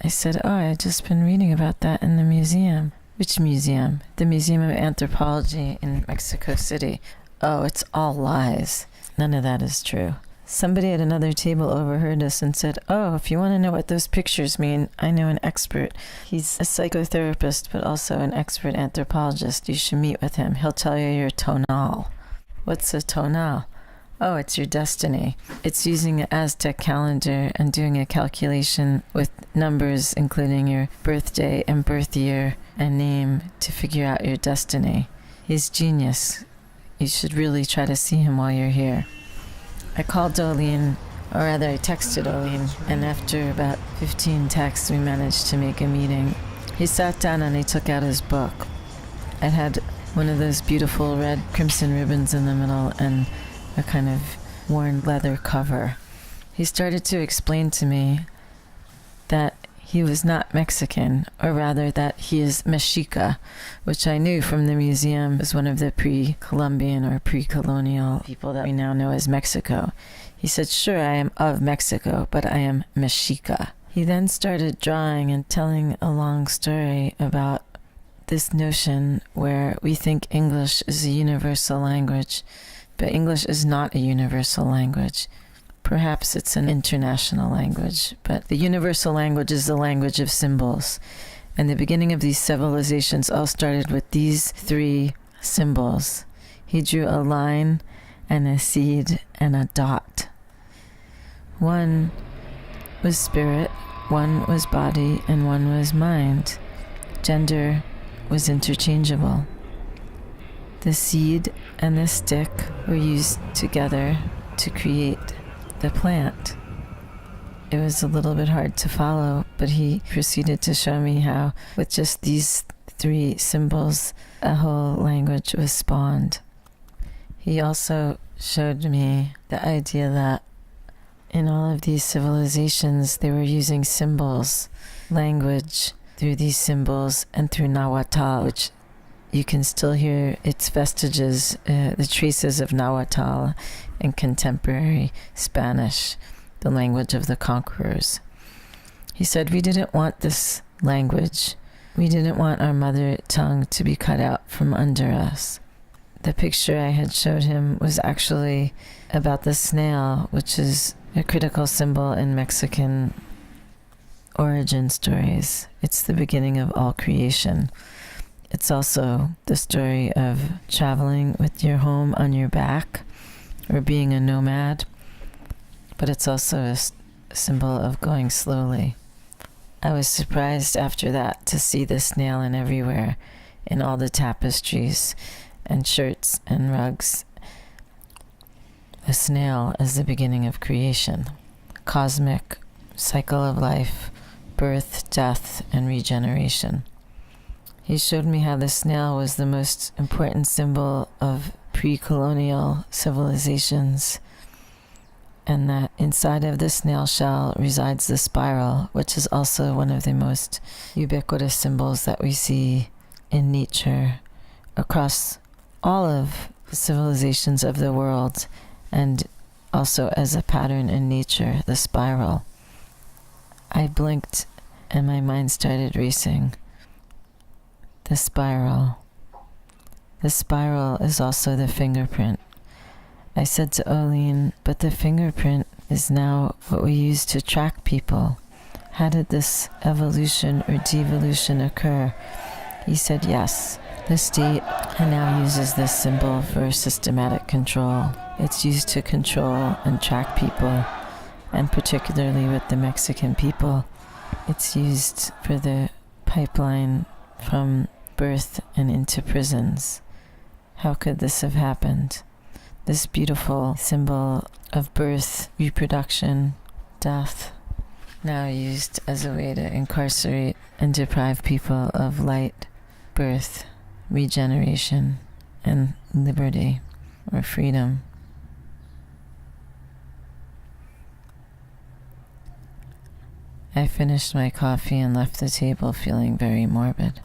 said, oh, I've just been reading about that in the museum. Which museum? The Museum of Anthropology in Mexico City. Oh, it's all lies. None of that is true. Somebody at another table overheard us and said, oh, if you want to know what those pictures mean, I know an expert. He's a psychotherapist, but also an expert anthropologist. You should meet with him. He'll tell you your tonal. What's a tonal? Oh, it's your destiny. It's using an Aztec calendar and doing a calculation with numbers, including your birthday and birth year and name, to figure out your destiny. He's genius. You should really try to see him while you're here. I called Olene, or rather I texted Olene, and after about 15 texts we managed to make a meeting. He sat down and he took out his book. It had one of those beautiful red crimson ribbons in the middle and a kind of worn leather cover. He started to explain to me that he was not Mexican, or rather that he is Mexica, which I knew from the museum as one of the pre-Columbian or pre-colonial people that we now know as Mexico. He said, sure, I am of Mexico, but I am Mexica. He then started drawing and telling a long story about this notion where we think English is a universal language, but English is not a universal language. Perhaps it's an international language, but the universal language is the language of symbols. And the beginning of these civilizations all started with these three symbols. He drew a line and a seed and a dot. One was spirit, one was body, and one was mind. Gender was interchangeable. The seed and the stick were used together to create the plant. It was a little bit hard to follow, but he proceeded to show me how, with just these three symbols, a whole language was spawned. He also showed me the idea that in all of these civilizations, they were using symbols, language, through these symbols and through Nahuatl, which you can still hear its vestiges, the traces of Nahuatl in contemporary Spanish, the language of the conquerors. He said, we didn't want this language. We didn't want our mother tongue to be cut out from under us. The picture I had showed him was actually about the snail, which is a critical symbol in Mexican origin stories. It's the beginning of all creation. It's also the story of traveling with your home on your back, or being a nomad, but it's also a symbol of going slowly. I was surprised after that to see the snail in everywhere, in all the tapestries and shirts and rugs. The snail is the beginning of creation, cosmic cycle of life, birth, death, and regeneration. He showed me how the snail was the most important symbol of pre-colonial civilizations, and that inside of the snail shell resides the spiral, which is also one of the most ubiquitous symbols that we see in nature across all of the civilizations of the world, and also as a pattern in nature, the spiral. I blinked and my mind started racing. The spiral. The spiral is also the fingerprint. I said to Olene, but the fingerprint is now what we use to track people. How did this evolution or devolution occur? He said, yes, the state now uses this symbol for systematic control. It's used to control and track people, and particularly with the Mexican people, it's used for the pipeline from birth and into prisons. How could this have happened? This beautiful symbol of birth, reproduction, death, now used as a way to incarcerate and deprive people of light, birth, regeneration, and liberty or freedom. I finished my coffee and left the table feeling very morbid.